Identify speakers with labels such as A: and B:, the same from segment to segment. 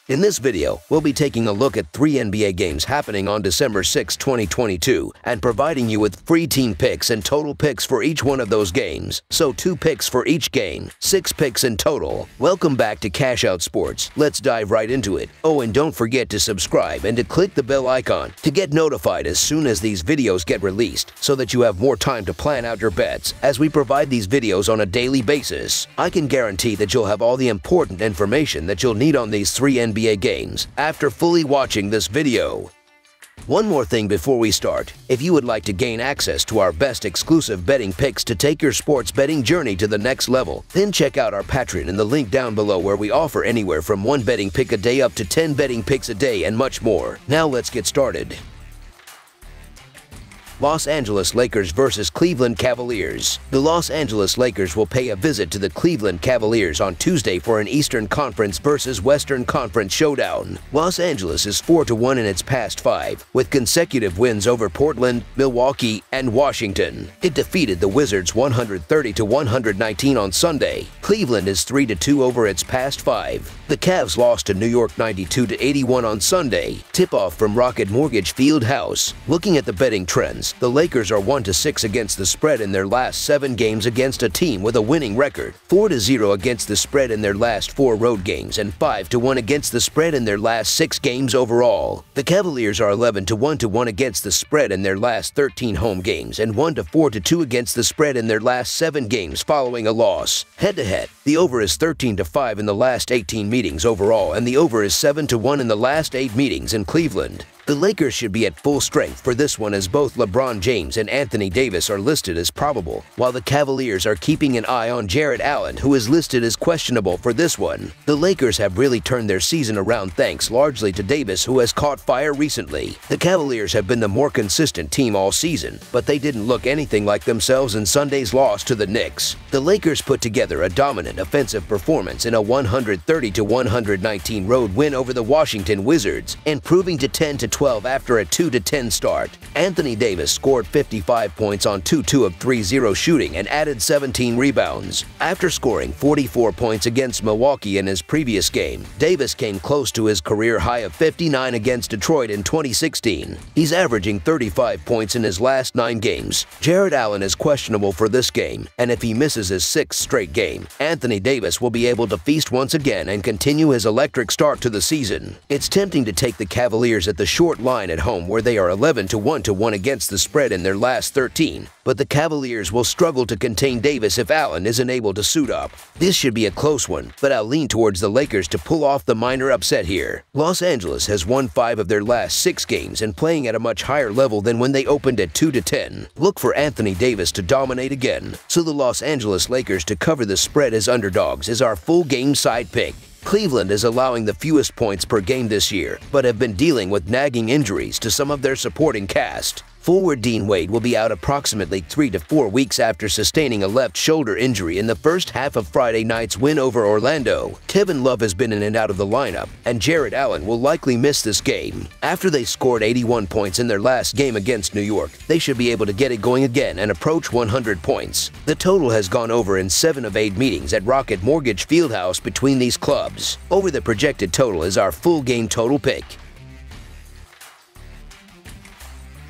A: In this video, we'll be taking a look at 3 NBA games happening on December 6, 2022, and providing you with free team picks and total picks for each one of those games. So 2 picks for each game, 6 picks in total. Welcome back to Cash Out Sports. Let's dive right into it. Oh, and don't forget to subscribe and to click the bell icon to get notified as soon as these videos get released, so that you have more time to plan out your bets as we provide these videos on a daily basis. I can guarantee that you'll have all the important information that you'll need on these 3 NBA games after fully watching this video. One more thing before we start. If you would like to gain access to our best exclusive betting picks to take your sports betting journey to the next level, then check out our Patreon in the link down below, where we offer anywhere from 1 betting pick a day up to 10 betting picks a day and much more. Now let's get started. Los Angeles Lakers vs. Cleveland Cavaliers. The Los Angeles Lakers will pay a visit to the Cleveland Cavaliers on Tuesday for an Eastern Conference vs. Western Conference showdown. Los Angeles is 4-1 in its past 5, with consecutive wins over Portland, Milwaukee, and Washington. It defeated the Wizards 130-119 on Sunday. Cleveland is 3-2 over its past 5. The Cavs lost to New York 92-81 on Sunday. Tip-off from Rocket Mortgage Field House. Looking at the betting trends, the Lakers are 1-6 against the spread in their last 7 games against a team with a winning record, 4-0 against the spread in their last 4 road games, and 5-1 against the spread in their last 6 games overall. The Cavaliers are 11-1 against the spread in their last 13 home games, and 1-4 against the spread in their last 7 games following a loss. Head-to-head, the over is 13-5 in the last 18 meetings overall, and the over is 7-1 in the last 8 meetings in Cleveland. The Lakers should be at full strength for this one, as both LeBron James and Anthony Davis are listed as probable, while the Cavaliers are keeping an eye on Jarrett Allen, who is listed as questionable for this one. The Lakers have really turned their season around thanks largely to Davis, who has caught fire recently. The Cavaliers have been the more consistent team all season, but they didn't look anything like themselves in Sunday's loss to the Knicks. The Lakers put together a dominant offensive performance in a 130-119 road win over the Washington Wizards, improving to 10-12 after a 2-10 start. Anthony Davis scored 55 points on 2 of 3 shooting and added 17 rebounds. After scoring 44 points against Milwaukee in his previous game, Davis came close to his career high of 59 against Detroit in 2016. He's averaging 35 points in his last 9 games. Jarrett Allen is questionable for this game, and if he misses his 6th straight game, Anthony Davis will be able to feast once again and continue his electric start to the season. It's tempting to take the Cavaliers at the short line at home, where they are 11-1 against the spread in their last 13, but the Cavaliers will struggle to contain Davis if Allen isn't able to suit up. This should be a close one, but I'll lean towards the Lakers to pull off the minor upset here. Los Angeles has won 5 of their last 6 games and playing at a much higher level than when they opened at 2-10. Look for Anthony Davis to dominate again, so the Los Angeles Lakers to cover the spread as underdogs is our full game side pick. Cleveland is allowing the fewest points per game this year, but have been dealing with nagging injuries to some of their supporting cast. Forward Dean Wade will be out approximately 3 to 4 weeks after sustaining a left shoulder injury in the first half of Friday night's win over Orlando. Kevin Love has been in and out of the lineup, and Jarrett Allen will likely miss this game. After they scored 81 points in their last game against New York, they should be able to get it going again and approach 100 points. The total has gone over in 7 of 8 meetings at Rocket Mortgage Fieldhouse between these clubs. Over the projected total is our full game total pick.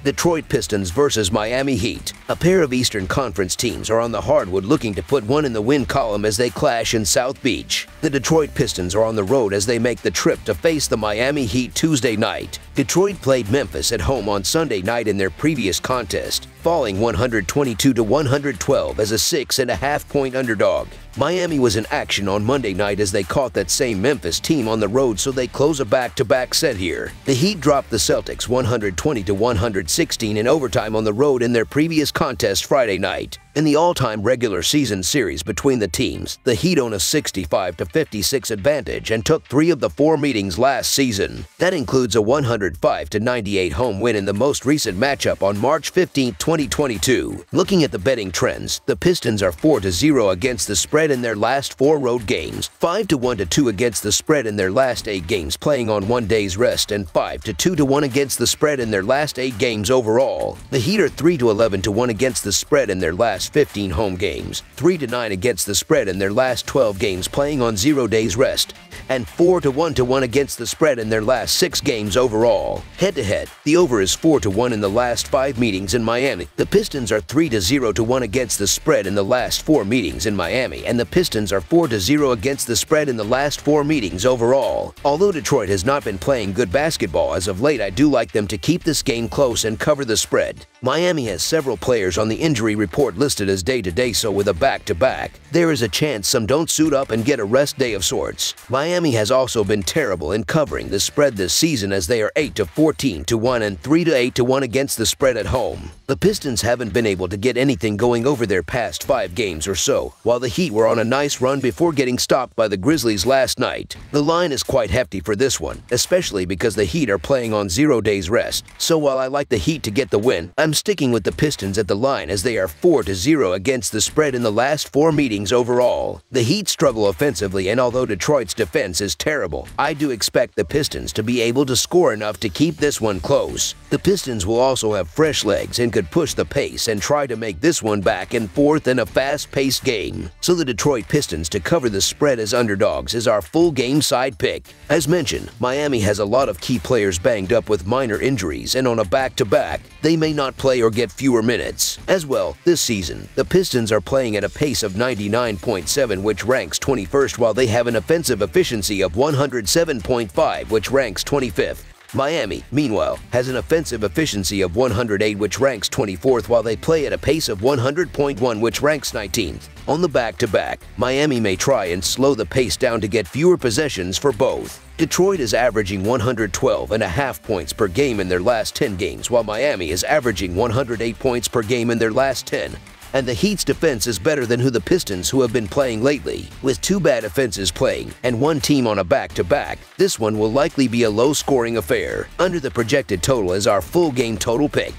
A: Detroit Pistons vs. Miami Heat. A pair of Eastern Conference teams are on the hardwood looking to put one in the win column as they clash in South Beach. The Detroit Pistons are on the road as they make the trip to face the Miami Heat Tuesday night. Detroit played Memphis at home on Sunday night in their previous contest, falling 122-112 as a 6.5-point underdog. Miami was in action on Monday night as they caught that same Memphis team on the road, so they close a back-to-back set here. The Heat dropped the Celtics 120-116 in overtime on the road in their previous contest Friday night. In the all-time regular season series between the teams, the Heat own a 65-56 advantage and took 3 of the 4 meetings last season. That includes a 105-98 home win in the most recent matchup on March 15, 2022. Looking at the betting trends, the Pistons are 4-0 against the spread in their last 4 road games, 5-1-2 against the spread in their last 8 games playing on 1 day's rest, and 5-2-1 against the spread in their last 8 games overall. The Heat are 3-11-1 against the spread in their last 15 home games, 3-9 against the spread in their last 12 games playing on 0 days rest, and 4-1 against the spread in their last 6 games overall. Head-to-head, the over is 4-1 in the last 5 meetings in Miami. The Pistons are 3-0 against the spread in the last 4 meetings in Miami, and the Pistons are 4-0 against the spread in the last 4 meetings overall. Although Detroit has not been playing good basketball as of late, I do like them to keep this game close and cover the spread. Miami has several players on the injury report listed as day-to-day, so with a back-to-back, there is a chance some don't suit up and get a rest day of sorts. Miami has also been terrible in covering the spread this season, as they are 8-14-1 and 3-8-1 against the spread at home. The Pistons haven't been able to get anything going over their past 5 games or so, while the Heat were on a nice run before getting stopped by the Grizzlies last night. The line is quite hefty for this one, especially because the Heat are playing on 0 days rest. So while I like the Heat to get the win, I'm sticking with the Pistons at the line, as they are 4-0 against the spread in the last 4 meetings overall. The Heat struggle offensively, and although Detroit's defense is terrible, I do expect the Pistons to be able to score enough to keep this one close. The Pistons will also have fresh legs and could push the pace and try to make this one back and forth in a fast-paced game. So the Detroit Pistons to cover the spread as underdogs is our full game side pick. As mentioned, Miami has a lot of key players banged up with minor injuries, and on a back-to-back, they may not play or get fewer minutes. As well, this season, the Pistons are playing at a pace of 99.7, which ranks 21st, while they have an offensive efficiency of 107.5, which ranks 25th. Miami, meanwhile, has an offensive efficiency of 108, which ranks 24th, while they play at a pace of 100.1, which ranks 19th. On the back-to-back, Miami may try and slow the pace down to get fewer possessions for both. Detroit is averaging 112.5 points per game in their last 10 games, while Miami is averaging 108 points per game in their last 10. And the Heat's defense is better than the Pistons, who have been playing lately. With 2 bad offenses playing and 1 team on a back-to-back, this one will likely be a low-scoring affair. Under the projected total is our full game total pick.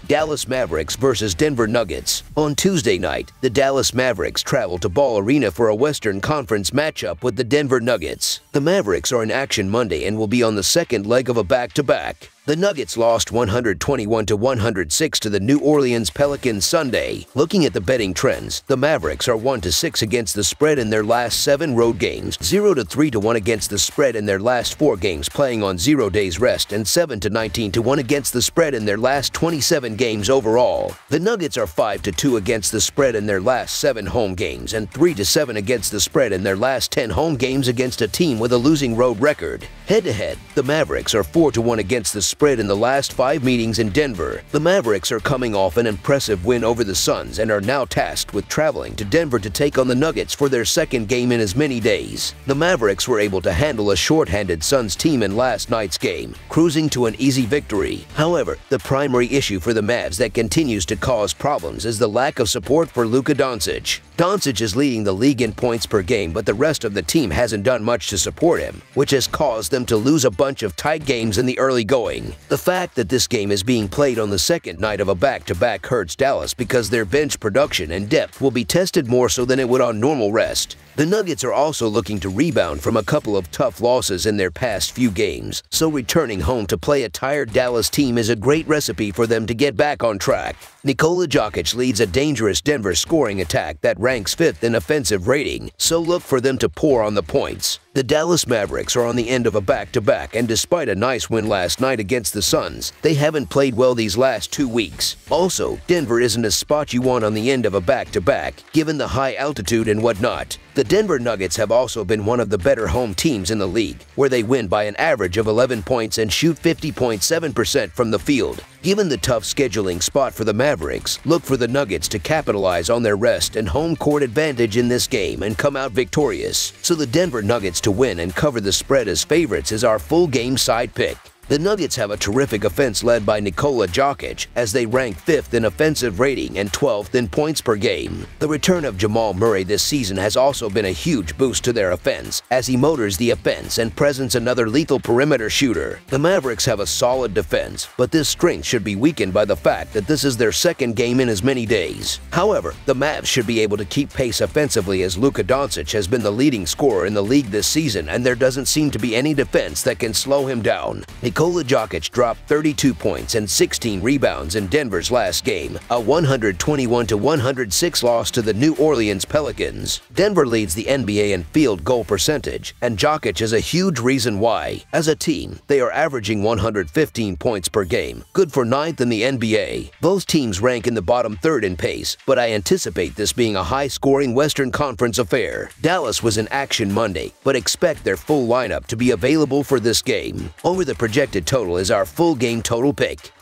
A: Dallas Mavericks versus Denver Nuggets. On Tuesday night, the Dallas Mavericks travel to Ball Arena for a Western Conference matchup with the Denver Nuggets. The Mavericks are in action Monday and will be on the second leg of a back-to-back. The Nuggets lost 121-106 to the New Orleans Pelicans Sunday. Looking at the betting trends, the Mavericks are 1-6 against the spread in their last 7 road games, 0-3-1 against the spread in their last 4 games playing on 0 days rest, and 7-19-1 against the spread in their last 27 games overall. The Nuggets are 5-2 against the spread in their last 7 home games, and 3-7 against the spread in their last 10 home games against a team with a losing road record. Head-to-head, the Mavericks are 4-1 against the spread in the last 5 meetings in Denver. The Mavericks are coming off an impressive win over the Suns and are now tasked with traveling to Denver to take on the Nuggets for their second game in as many days. The Mavericks were able to handle a short-handed Suns team in last night's game, cruising to an easy victory. However, the primary issue for the Mavs that continues to cause problems is the lack of support for Luka Doncic. Doncic is leading the league in points per game, but the rest of the team hasn't done much to support him, which has caused them to lose a bunch of tight games in the early going. The fact that this game is being played on the second night of a back-to-back hurts Dallas, because their bench production and depth will be tested more so than it would on normal rest. The Nuggets are also looking to rebound from a couple of tough losses in their past few games, so returning home to play a tired Dallas team is a great recipe for them to get back on track. Nikola Jokic leads a dangerous Denver scoring attack that ranks 5th in offensive rating, so look for them to pour on the points. The Dallas Mavericks are on the end of a back-to-back, and despite a nice win last night against the Suns, they haven't played well these last 2 weeks. Also, Denver isn't a spot you want on the end of a back-to-back, given the high altitude and whatnot. The Denver Nuggets have also been one of the better home teams in the league, where they win by an average of 11 points and shoot 50.7% from the field. Given the tough scheduling spot for the Mavericks, look for the Nuggets to capitalize on their rest and home court advantage in this game and come out victorious. So the Denver Nuggets to win and cover the spread as favorites is our full game side pick. The Nuggets have a terrific offense led by Nikola Jokic, as they rank 5th in offensive rating and 12th in points per game. The return of Jamal Murray this season has also been a huge boost to their offense, as he motors the offense and presents another lethal perimeter shooter. The Mavericks have a solid defense, but this strength should be weakened by the fact that this is their second game in as many days. However, the Mavs should be able to keep pace offensively, as Luka Doncic has been the leading scorer in the league this season, and there doesn't seem to be any defense that can slow him down. Nikola Jokic dropped 32 points and 16 rebounds in Denver's last game, a 121-106 loss to the New Orleans Pelicans. Denver leads the NBA in field goal percentage, and Jokic is a huge reason why. As a team, they are averaging 115 points per game, good for 9th in the NBA. Both teams rank in the bottom third in pace, but I anticipate this being a high-scoring Western Conference affair. Dallas was in action Monday, but expect their full lineup to be available for this game. Over the projected total is our full game total pick.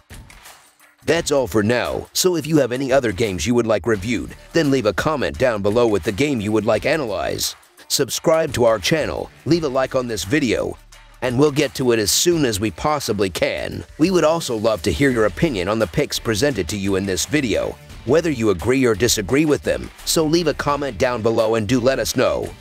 A: That's all for now, so if you have any other games you would like reviewed, then leave a comment down below with the game you would like analyzed. Subscribe to our channel, leave a like on this video, and we'll get to it as soon as we possibly can. We would also love to hear your opinion on the picks presented to you in this video, whether you agree or disagree with them, so leave a comment down below and do let us know.